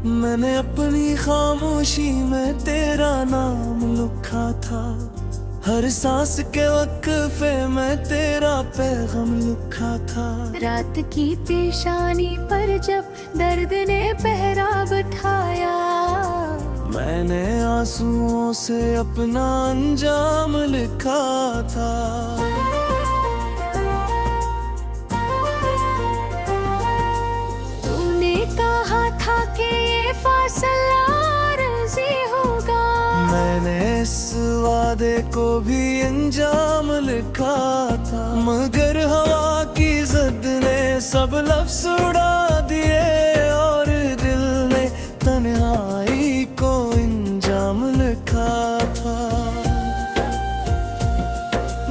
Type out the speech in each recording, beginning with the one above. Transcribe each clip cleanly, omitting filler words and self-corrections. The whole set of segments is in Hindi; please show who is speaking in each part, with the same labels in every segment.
Speaker 1: मैंने अपनी खामोशी में तेरा नाम लिखा था, हर सांस के वक्फे में तेरा पैगाम लिखा था।
Speaker 2: रात की पेशानी पर जब दर्द ने पहरा बिठाया,
Speaker 1: मैंने आंसुओं से अपना अंजाम लिखा था।
Speaker 2: तूने कहा था कि ये फासला आरज़ी होगा,
Speaker 1: मैंने इस वादे को भी अंजाम लिखा था, मगर हवा की ज़द ने सब लफ्ज़ उड़ा दिए और दिल ने तन्हाई को अंजाम लिखा था।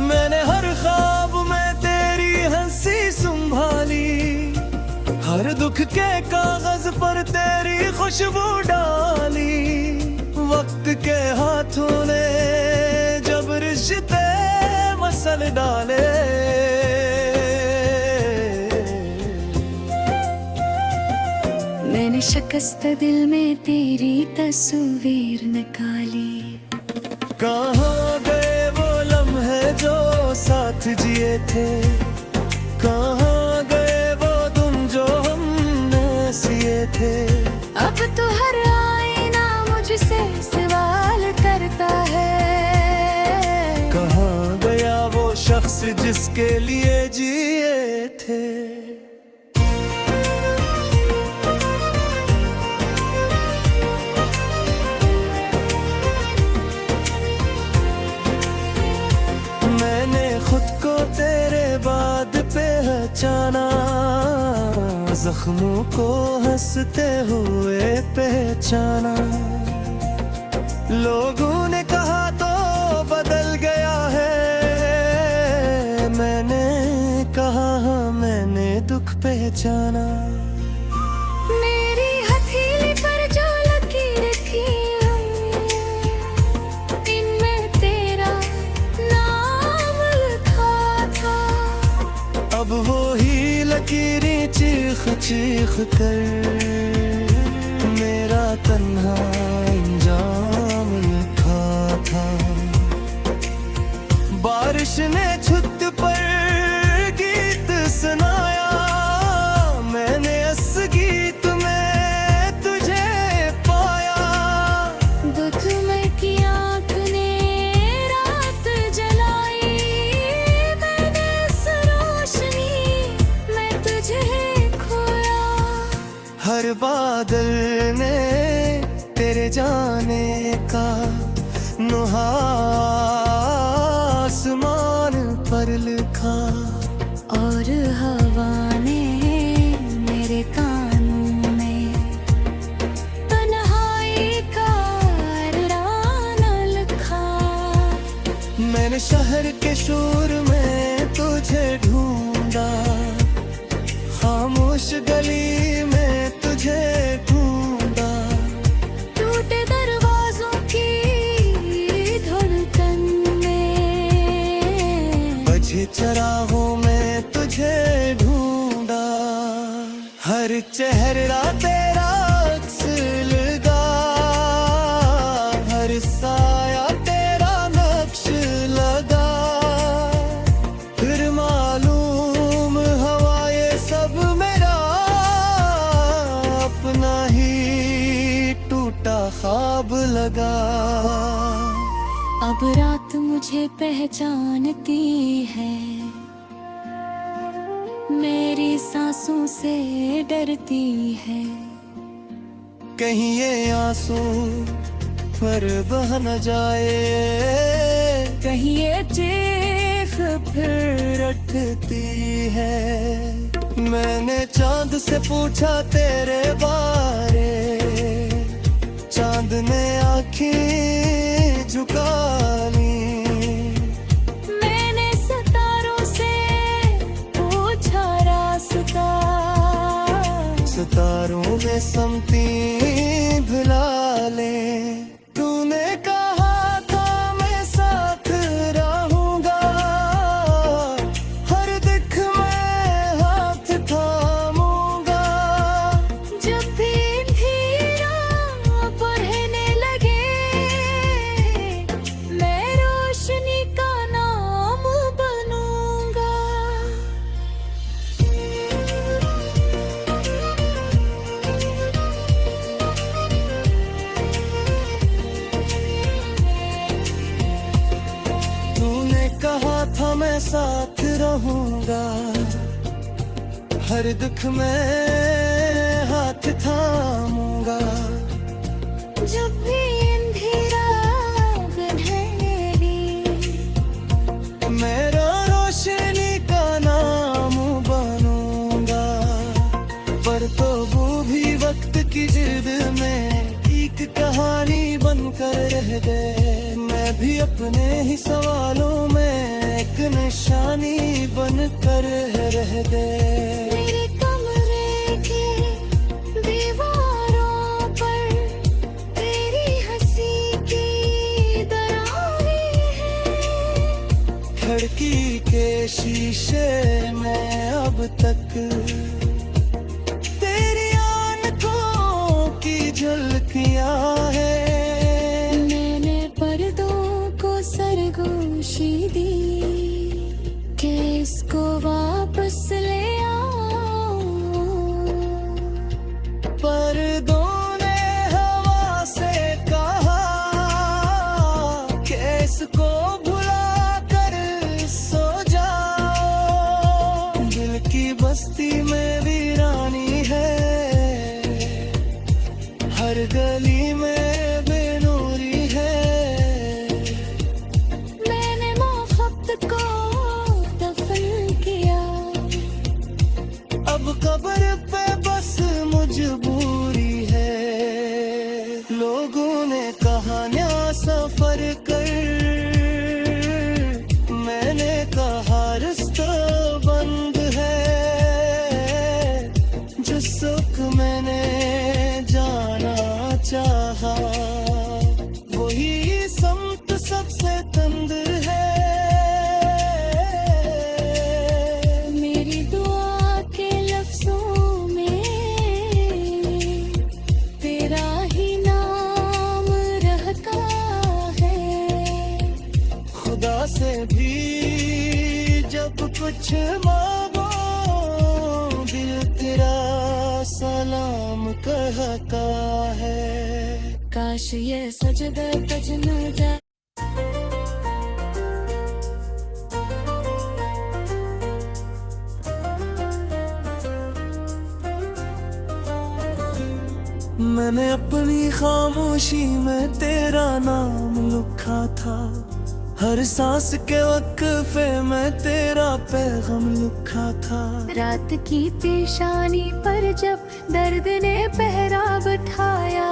Speaker 1: मैंने हर ख्वाब में तेरी हंसी संभाली, हर दुख के कागज पर तेरी खुशबू डाली। वक्त के हाथों ने जब रिश्ते मसल डाले,
Speaker 2: मैंने शिकस्त दिल में तेरी तस्वीर निकाली।
Speaker 1: कहाँ गए वो लम्हे जो साथ जिए थे, कहाँ गए वो तुम जो हमने सिए थे।
Speaker 2: अब तो हर आईना मुझसे सवाल करता है,
Speaker 1: कहाँ गया वो शख्स जिसके लिए जिए थे। मैंने खुद को तेरे बाद पहचाना, जख्मों को हंसते हुए पहचाना। लोगों ने कहा तो बदल गया है, मैंने कहा हाँ मैंने दुख पहचाना।
Speaker 2: मेरी हथेली पर जो लकीर थी, इनमें तेरा नाम लिखा था।
Speaker 1: अब वो ही लकीरें चीख चीख कर मेरा तन्हा अंजाम लिखा था। बारिश ने छुत पर गीत सुनाया, मैंने इस गीत में तुझे पाया।
Speaker 2: दुख में की आँख ने रात जलाई, मैंने इस रोशनी में तुझे खोया।
Speaker 1: हर बादल ने तेरे जाने का नुहा आसमान पर लिखा,
Speaker 2: और हवा ने मेरे कानों में तन्हाई का राना लिखा।
Speaker 1: मैंने शहर के शोर में तुझे ढूंढा, खामोश गली में तुझे ढूंढा।
Speaker 2: टूटे दरवाजों की धड़कन में,
Speaker 1: बजे चरागों में तुझे ढूंढा। हर चेहरा तेरा अक्स लगा, हर साया तेरा नक्श लगा। फिर मालूम हवा ये सब मेरा अपना ही टूटा ख्वाब लगा।
Speaker 2: अब रात मुझे पहचानती है, मेरी सांसों से डरती है।
Speaker 1: कहीं ये आंसू पर बह न जाए,
Speaker 2: कहीं ये
Speaker 1: चीख फिर रटती है। मैंने चांद से पूछा तेरे बारे, चांद ने आँखें झुका ली।
Speaker 2: मैंने सितारों से पूछा रास्ता,
Speaker 1: सितारों में समती भुला ले। तूने कहा था मैं साथ रहूंगा, हर दिख में हाथ थामूंगा।
Speaker 2: जब भी अंधेरा
Speaker 1: कहा था मैं साथ रहूंगा, हर दुख में हाथ थामूंगा।
Speaker 2: जब भी अंधेरा गहरी,
Speaker 1: मेरा रोशनी का नाम बनूंगा। पर तो वो भी वक्त की जिद में एक कहानी बनकर रह गए। मैं भी अपने ही सवालों में एक निशानी बनकर रह गए।
Speaker 2: मेरे कमरे के दीवारों पर तेरी हंसी की दरारें हैं।
Speaker 1: खिड़की के शीशे में अब तक तेरी आंखों की झलकियां है।
Speaker 2: मैंने पर्दों को सरगोशी दी कि इसको वापस ले आओ।
Speaker 1: पर्दों ने हवा से कहा कि इसको भुला कर सो जाओ। दिल की बस्ती में वीरानी है, हर गली में बेनूरी है।
Speaker 2: मैंने मोहब्बत को दफन किया,
Speaker 1: अब कब्र पे बस मजबूरी है। लोगों ने कहानियां सफर कर, मैंने कहा रास्ता बंद है। जिस सुख मैंने जाना चाहा, वही समत सबसे तंदर है।
Speaker 2: मेरी दुआ के लफ्जों में तेरा ही नाम रहता है।
Speaker 1: खुदा से भी जब कुछ मांगो, दिल तेरा सलाम कहता है।
Speaker 2: काश ये सजदा तज न जा।
Speaker 1: मैंने अपनी खामोशी में तेरा नाम लिखा था, हर सांस के वक्फे में तेरा पैगाम लिखा था।
Speaker 2: रात की पेशानी पर जब दर्द ने पहरा बिठाया,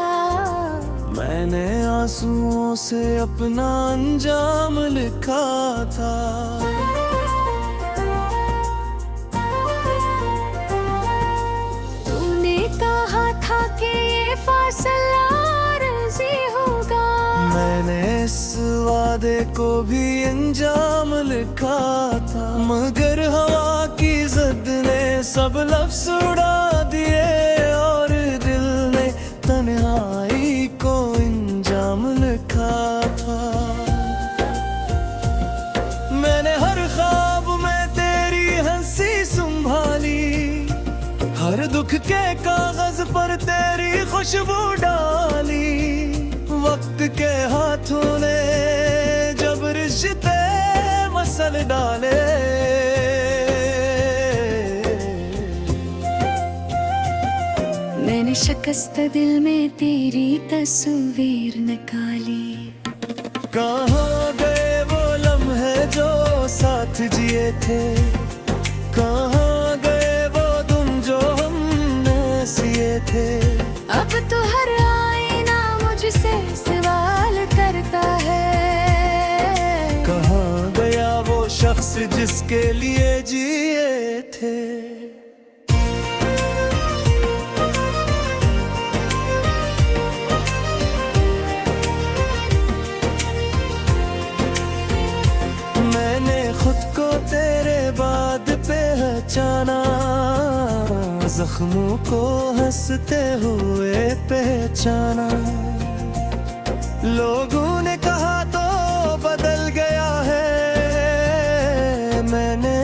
Speaker 1: मैंने आंसुओं से अपना अंजाम लिखा था।
Speaker 2: तूने कहा था कि ये फासला आरज़ी होगा।
Speaker 1: मैंने इस वादे को भी अंजाम लिखा था, मगर हवा की ज़द ने सब लफ्ज़ उड़ा दिए और दिल ने तन्हाई को अंजाम लिखा था। मैंने हर ख्वाब में तेरी हंसी संभाली, हर दुख के कागज पर तेरी खुशबू डाली। वक्त के हाथों ने जब रिश्ते मसल डाले,
Speaker 2: मैंने शिकस्त दिल में तेरी तस्वीर निकाली।
Speaker 1: कहाँ गए वो लम्हे जो साथ जिए थे, कहाँ गए वो तुम जो हमने सिए थे।
Speaker 2: अब तो हर आईना मुझसे सवाल करता है,
Speaker 1: कहाँ गया वो शख्स जिसके लिए जिए थे। मैंने खुद को तेरे बाद पहचाना, जख्मों को हंसते हुए पहचाना। लोगों ने कहा तो बदल गया है, मैंने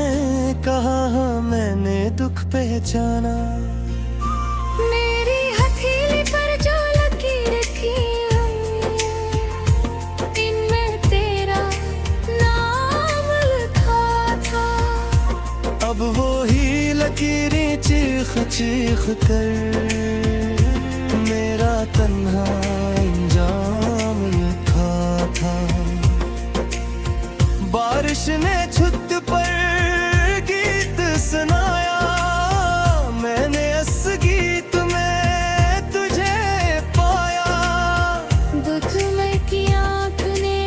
Speaker 1: कहा हाँ मैंने दुख पहचाना।
Speaker 2: मेरी हथेली पर जो लकीर थी, इनमें तेरा नाम
Speaker 1: चीख कर मेरा तन्हा अंजाम लिखा था। बारिश ने छुत पर गीत सुनाया, मैंने इस गीत में तुझे पाया।
Speaker 2: दुख में की आँख ने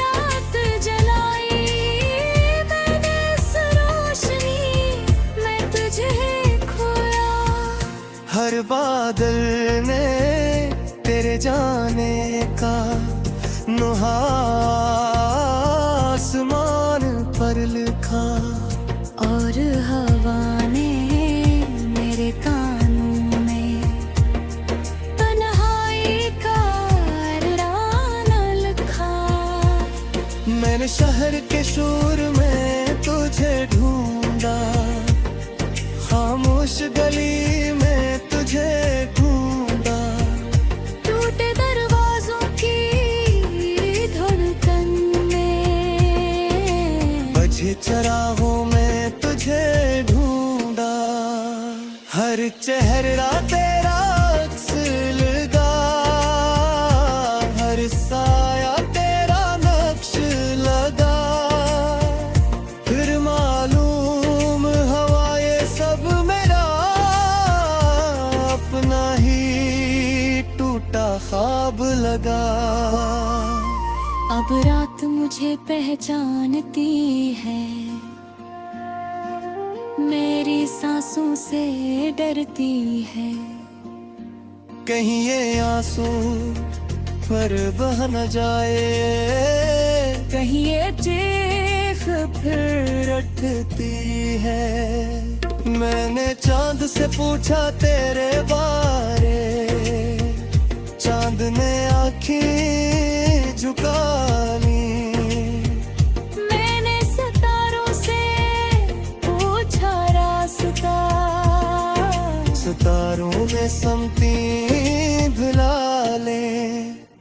Speaker 2: रात जलाई, मैंने इस रोशनी में तुझे खोया।
Speaker 1: हर बादल ने तेरे जाने का नुहा आसमान पर लिखा,
Speaker 2: और हवा ने मेरे कानों में तन्हाई का राना लिखा।
Speaker 1: मैंने शहर के शोर में तुझे ढूंढा, खामोश गली में तुझे ढूंढा।
Speaker 2: टूटे दरवाजों की धड़कन में,
Speaker 1: बजे चरागों में तुझे ढूंढा। हर चेहरा तेरा अक्स लगा, हर साया तेरा नक्श लगा। फिर मालूम हवा ये सब मेरा अपना ही टूटा ख्वाब लगा।
Speaker 2: अब रात मुझे पहचानती है, मेरी सांसों से डरती है।
Speaker 1: कहीं ये आंसू पर बह न जाए,
Speaker 2: कहीं ये
Speaker 1: चीख फिर रटती है। मैंने चांद से पूछा तेरे बारे, चांद ने आँखें झुका ली।
Speaker 2: मैंने सितारों से पूछा रास्ता,
Speaker 1: सितारों में समती भुला ले।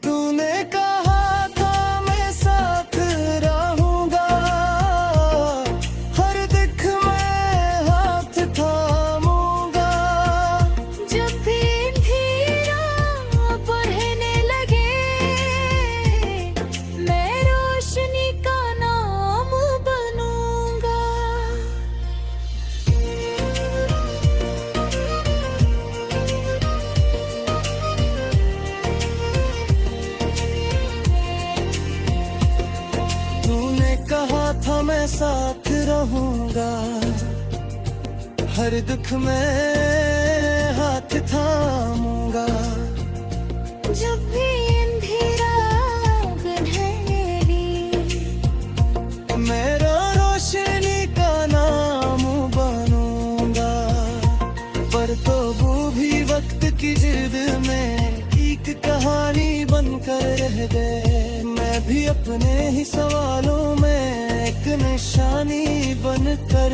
Speaker 1: तूने कहा था मैं साथ रहूंगा, हर दिख में हाथ थामूंगा।
Speaker 2: जब भी अंधेरा बढ़ने लगे, मैं रोशनी का नाम बनूंगा।
Speaker 1: तूने कहा था मैं साथ रहूंगा, हर दुख में हाथ थामूंगा।
Speaker 2: जब भी अंधेरा गहरी,
Speaker 1: मेरा रोशनी का नाम बनूंगा। पर तो वो भी वक्त की जिद में एक कहानी बनकर रह गए। मैं भी अपने ही सवालों में एक निशानी बनकर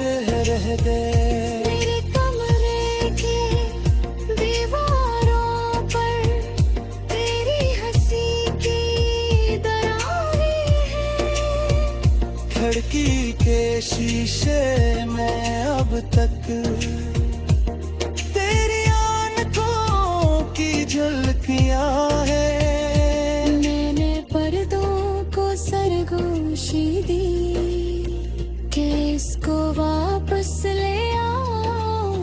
Speaker 1: रह गए।
Speaker 2: मेरे कमरे के दीवारों पर तेरी हंसी की दरारें हैं।
Speaker 1: खिड़की के शीशे में अब तक तेरी आंखों की झलकियां है।
Speaker 2: मैंने पर्दों को सरगोशी दी कि इसको वापस ले आओ।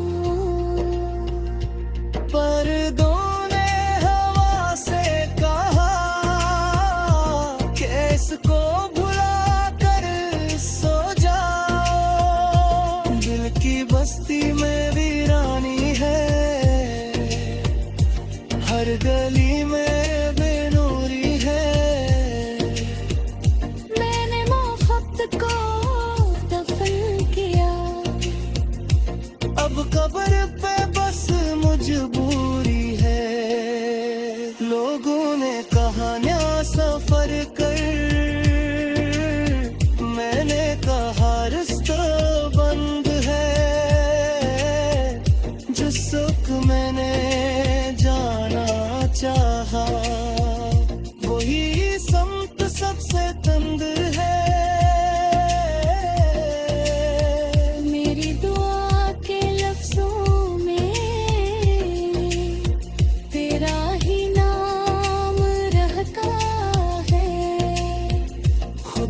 Speaker 1: पर्दों ने हवा से कहा कि इसको भुला कर सो जाओ। दिल की बस्ती में वीरानी है, हर गली में बेनूरी है।
Speaker 2: मैंने मोहब्बत को दफन किया,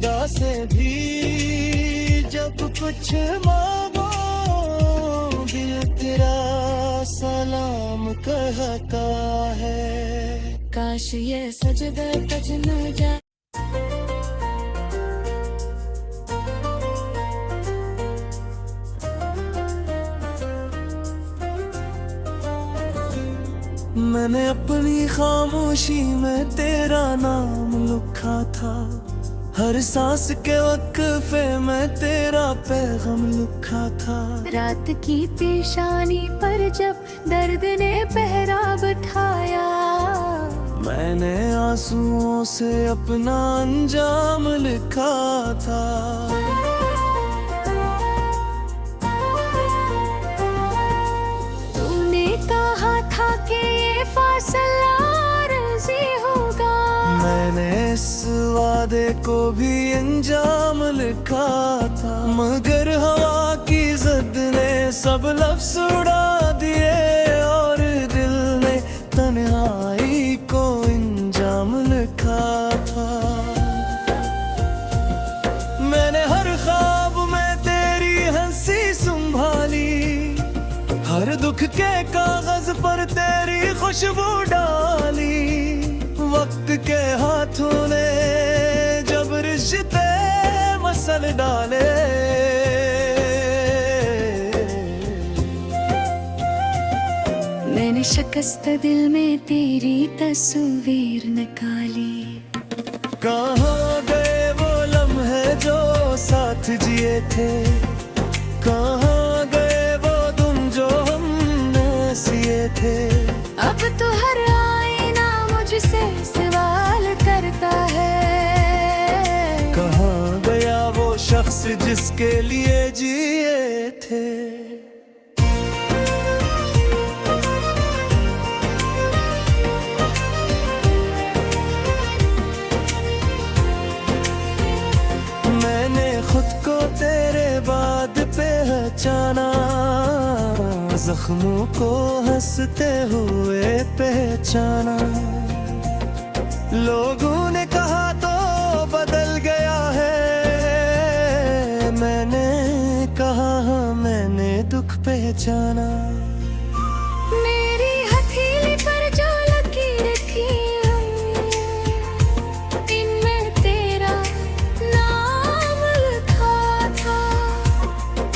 Speaker 1: खुदा से भी जब कुछ मांगो दिल तेरा सलाम कहता है।
Speaker 2: काश ये सजदा तज न जा
Speaker 1: मैंने अपनी खामोशी में तेरा नाम लिखा था, हर सांस के वक्फे में तेरा पैगाम लिखा था।
Speaker 2: रात की पेशानी पर जब दर्द ने पहरा बिठाया,
Speaker 1: मैंने आंसुओं से अपना अंजाम लिखा था।
Speaker 2: तूने कहा था कि ये फासला आरज़ी होगा,
Speaker 1: मैंने इस वादे को भी अंजाम लिखा था, मगर हवा की ज़द ने सब लफ्ज़ उड़ा दिए और दिल ने तन्हाई को अंजाम लिखा था। मैंने हर ख्वाब में तेरी हंसी संभाली, हर दुख के कागज पर तेरी खुशबू डाली। वक्त के हाथों ने जब रिश्ते मसल डाले,
Speaker 2: मैंने शिकस्त दिल में तेरी तस्वीर निकाली।
Speaker 1: कहाँ गए वो लम्हे जो साथ जिए थे, कहाँ गए वो तुम जो हमने सिए थे।
Speaker 2: अब तो हर आईना मुझसे सवाल करता है,
Speaker 1: कहाँ गया वो शख्स जिसके लिए जिए थे। मैंने खुद को तेरे बाद पहचाना, जख्मों को हंसते हुए पहचाना। लोगों ने कहा तो बदल गया है, मैंने कहा हाँ मैंने दुख पहचाना।
Speaker 2: मेरी हथेली पर जो लकीर थी, इनमें तेरा नाम लिखा था।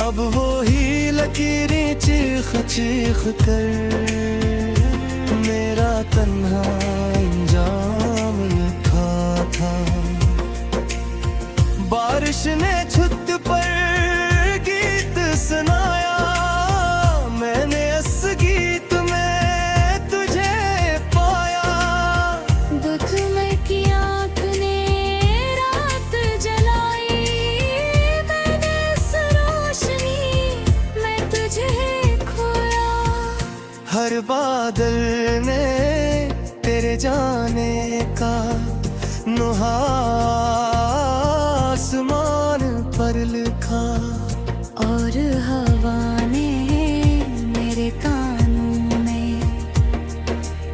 Speaker 1: अब वो ही लकीरें चीख चीख कर मेरा तन्हा अंजाम लिखा था। बारिश ने छुत पर गीत सुनाया, मैंने इस गीत में तुझे पाया।
Speaker 2: दुख में की आँख ने रात जलाई, मैंने इस रोशनी में तुझे खोया।
Speaker 1: हर बादल ने तेरे जाने का नुहा आसमान पर लिखा,
Speaker 2: और हवा ने मेरे कानों में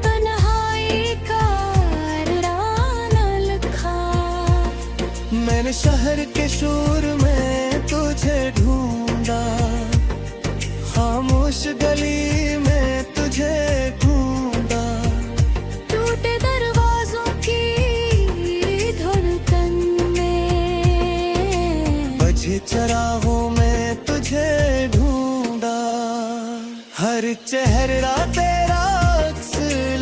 Speaker 2: तन्हाई का राना लिखा।
Speaker 1: मैंने शहर के शोर में तुझे ढूंढा, खामोश गली में तुझे ढूंढा।
Speaker 2: टूटे दरवाजों की धड़कन में,
Speaker 1: बजे चरागों में तुझे ढूंढा। हर चेहरा तेरा अक्स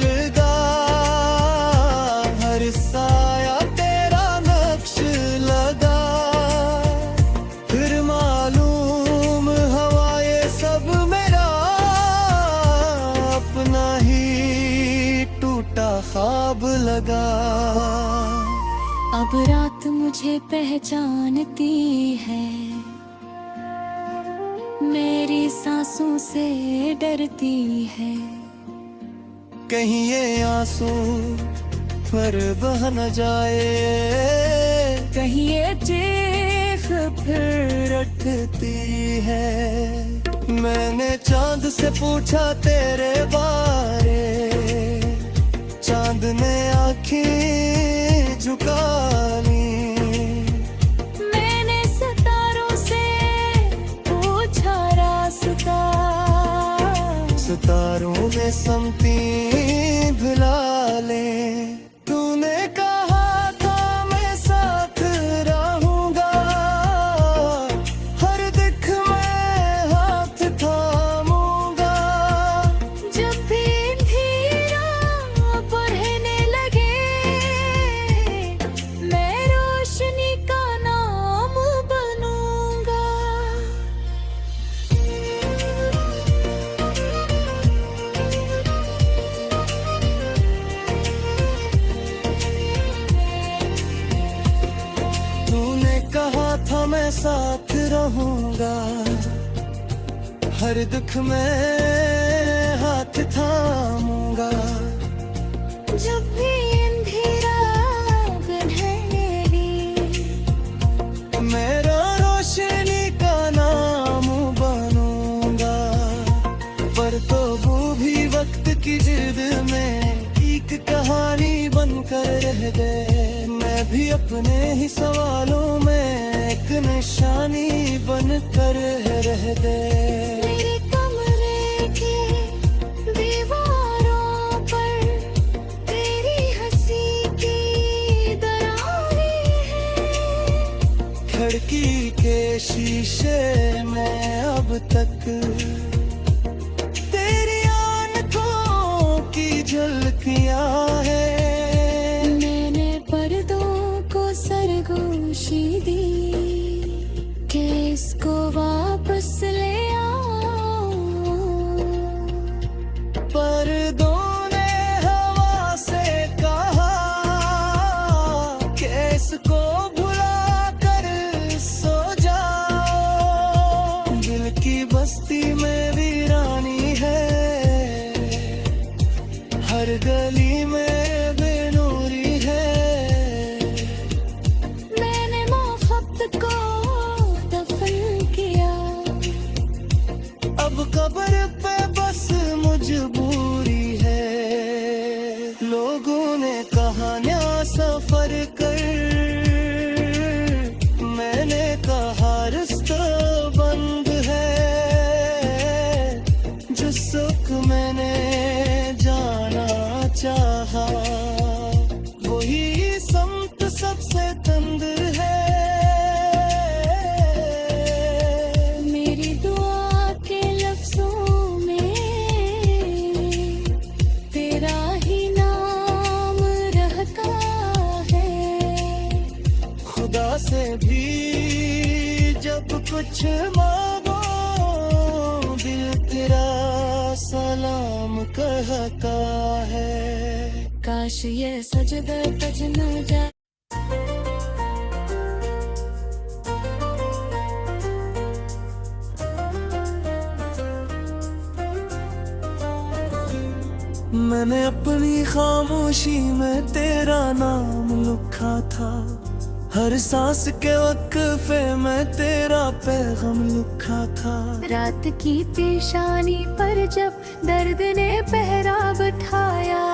Speaker 1: लगा, हर साया तेरा नक्श लगा। फिर मालूम हवा ये सब मेरा अपना ही टूटा ख्वाब लगा।
Speaker 2: अब रात मुझे पहचानती है, मेरी सांसों से डरती है।
Speaker 1: कहीं ये आंसू पर बह न जाए,
Speaker 2: कहीं ये
Speaker 1: चीख फिर रटती है। मैंने चांद से पूछा तेरे बारे, चांद ने आँखें झुका ली। था मैं साथ रहूंगा, हर दुख में हाथ थामूंगा।
Speaker 2: जब भी अंधेरा गहरी,
Speaker 1: मेरा रोशनी का नाम बनूंगा। पर तो वो भी वक्त की जिद में एक कहानी बनकर रह गए। मैं भी अपने ही सवालों में एक निशानी बनकर रह गए।
Speaker 2: मेरे कमरे के दीवारों पर तेरी हंसी की दरारें हैं।
Speaker 1: खिड़की के शीशे में अब तक तेरी आंखों की झलकियां है।
Speaker 2: मैंने पर्दों को सरगोशी दी कि इसको वापस ले आओ।
Speaker 1: पर्दों ने हवा से कहा कि इसको भुला कर सो जाओ। दिल की बस्ती में वीरानी है, हर गली में बेनूरी है।
Speaker 2: मैंने मोहब्बत को दफन किया,
Speaker 1: अब कब्र पे बस मजबूरी है। लोगों ने कहानियां सफर कर, मैंने कहा रास्ता बंद है। जो सुख मैंने जाना चाहा, वही संत सबसे तंग है।
Speaker 2: मेरी दुआ के लफ्जों में तेरा ही नाम रहता है।
Speaker 1: खुदा से भी जब कुछ मांगो, दिल तेरा सलाम कहता है।
Speaker 2: काश ये सजदा तज न जाए।
Speaker 1: मैंने अपनी खामोशी में तेरा नाम लिखा था, हर सांस के वक्फे में तेरा पैगाम लिखा था।
Speaker 2: रात की पेशानी पर जब दर्द ने पहरा बिठाया,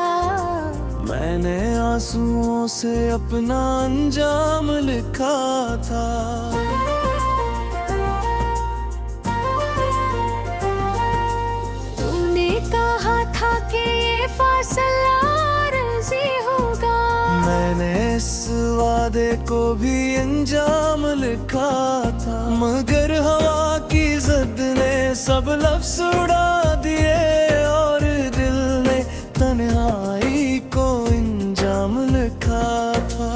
Speaker 1: मैंने आंसुओं से अपना अंजाम लिखा था।
Speaker 2: तूने कहा था कि ये फासला आरज़ी होगा।
Speaker 1: मैंने इस वादे को भी अंजाम लिखा था, मगर हवा की ज़द ने सब लफ्ज़ उड़ा दिए और दिल ने तन्हाई को अंजाम लिखा था।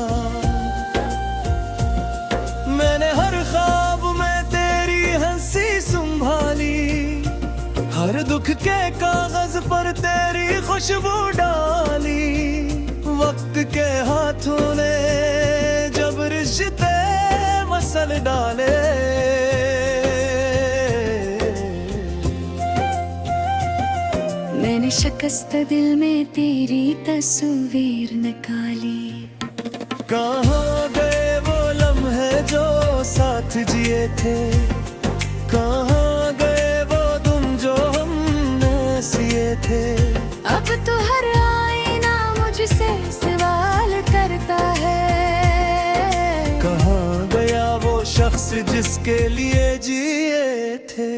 Speaker 1: मैंने हर ख्वाब में तेरी हंसी संभाली, हर दुख के कागज पर तेरी खुशबू डाली। वक्त के हाथों ने जब रिश्ते मसल डाले,
Speaker 2: मैंने शिकस्त दिल में तेरी तस्वीर निकाली।
Speaker 1: कहाँ गए वो लम्हे जो साथ जिए थे, कहाँ गए वो तुम जो हमने सिए थे।
Speaker 2: अब तो हर आईना मुझसे सवाल करता है,
Speaker 1: कहाँ गया वो शख्स जिसके लिए जिए थे।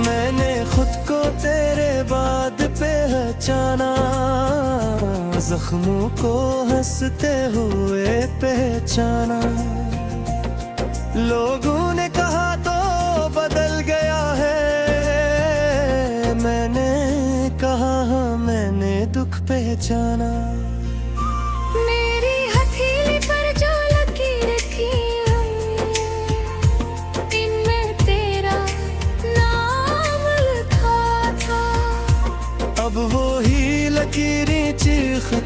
Speaker 1: मैंने खुद को तेरे बाद पहचाना, जख्मों को हंसते हुए पहचाना। लोगों ने कहा तो बदल गया है, मैंने कहा हाँ मैंने दुख पहचाना।
Speaker 2: मेरी हथेली पर जो लकीर थी, इनमें तेरा नाम लिखा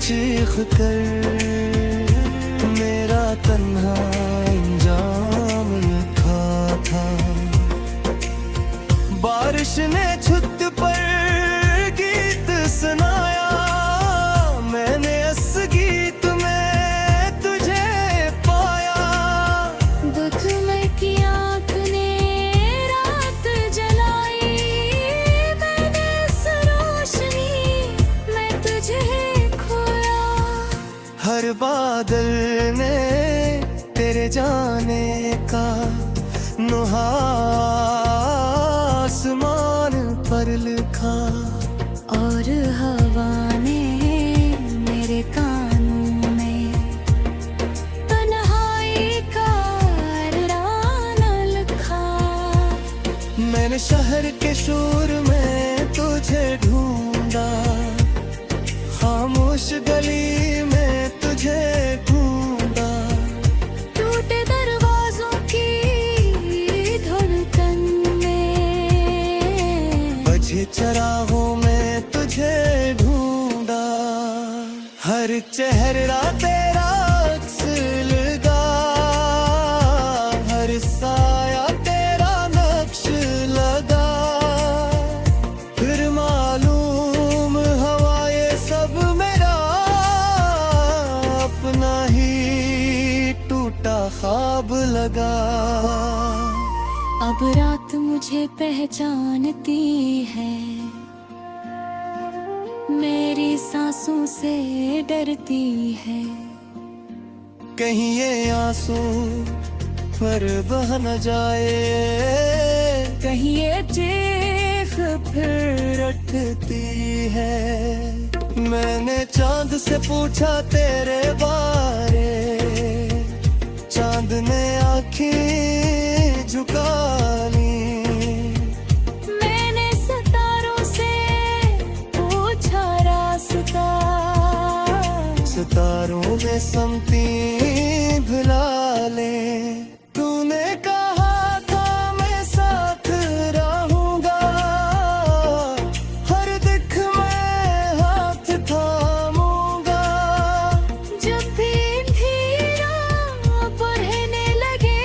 Speaker 1: चीख कर मेरा तन्हा इंजाम लिखा था। बारिश ने छुत पर गीत सुनाया, मैंने इस गीत में तुझे पाया।
Speaker 2: दुख में की आँख ने रात जलाई, मैंने इस रोशनी में तुझे खोया।
Speaker 1: हर बादल ने तेरे जाने का नुहा आसमान पर लिखा,
Speaker 2: और हवा ने मेरे कानों में तन्हाई का राना लिखा।
Speaker 1: मैंने शहर के शोर में तुझे ढूंढा, खामोश गली में तुझे ढूंढा।
Speaker 2: टूटे दरवाजों की धड़कन में,
Speaker 1: बजे चरागों में तुझे ढूंढा। हर चेहरा तेरा अक्स लगा, हर साया तेरा नक्श लगा। फिर मालूम हवा ये सब मेरा अपना ही टूटा ख्वाब लगा।
Speaker 2: अब रात मुझे पहचानती है, मेरी सांसों से डरती है।
Speaker 1: कहीं ये आंसू पर बह न जाए,
Speaker 2: कहीं ये
Speaker 1: चीख फिर रटती है। मैंने चांद से पूछा तेरे बारे, चांद ने आँखें झुका ली।
Speaker 2: मैंने सितारों से पूछा रास्ता,
Speaker 1: सितारों में समती भुला ले। तूने कहा था मैं साथ रहूंगा, हर दिख में हाथ थामूंगा।
Speaker 2: जब भी अंधेरा बढ़ने लगे,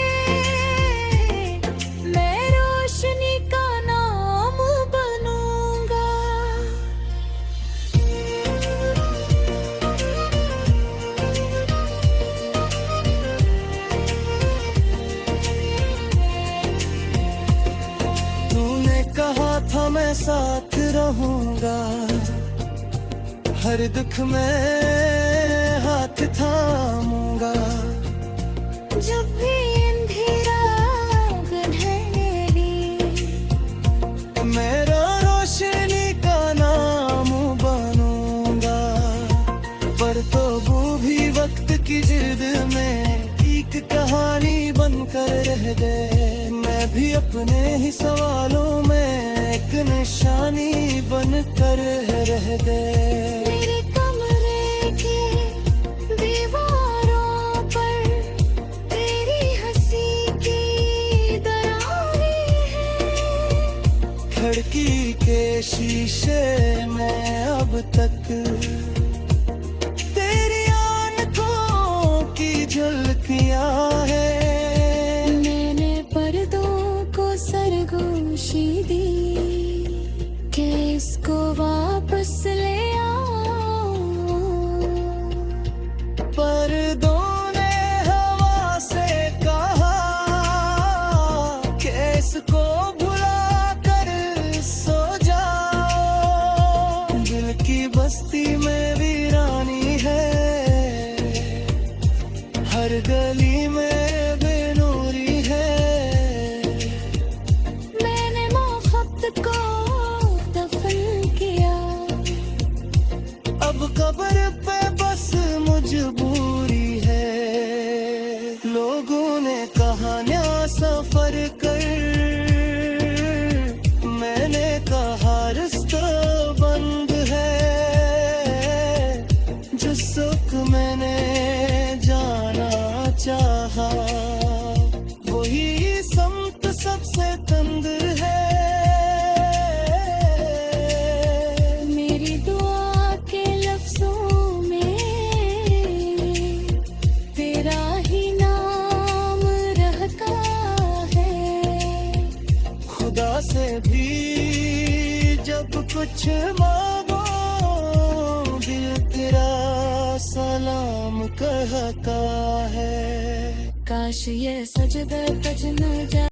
Speaker 2: मैं रोशनी का नाम बनूंगा।
Speaker 1: तूने कहा था मैं साथ रहूंगा, हर दुख में हाथ थामूंगा।
Speaker 2: जब भी अंधेरा गहरी,
Speaker 1: मेरा रोशनी का नाम बनूंगा। पर तो वो भी वक्त की जिद में एक कहानी बनकर रह गए। मैं भी अपने ही सवालों में एक निशानी बनकर रह गए।
Speaker 2: मेरे कमरे के दीवारों पर तेरी हंसी की दरारें हैं।
Speaker 1: खिड़की के शीशे में अब तक तेरी आंखों की झलकियां है।
Speaker 2: मैंने पर्दों को सरगोशी दी, कि इसको वापस ले आओ।
Speaker 1: पर्दों ने हवा से कहा कि इसको भुला कर सो जाओ। दिल की बस्ती में वीरानी है, हर गली में बेनूरी है।
Speaker 2: मैंने मोहब्बत को दफन किया,
Speaker 1: अब कब्र पे बस मजबूरी है। लोगों ने कहानियां सफर कर, मैंने कहा रास्ता बंद है। जो सुख मैंने जाना चाहा, वही समत सबसे तंग है।
Speaker 2: मेरी दुआ के लफ्जों में
Speaker 1: से भी जब कुछ मांगो दिल तेरा सलाम कहता है।
Speaker 2: काश ये सजदा बज न जाए।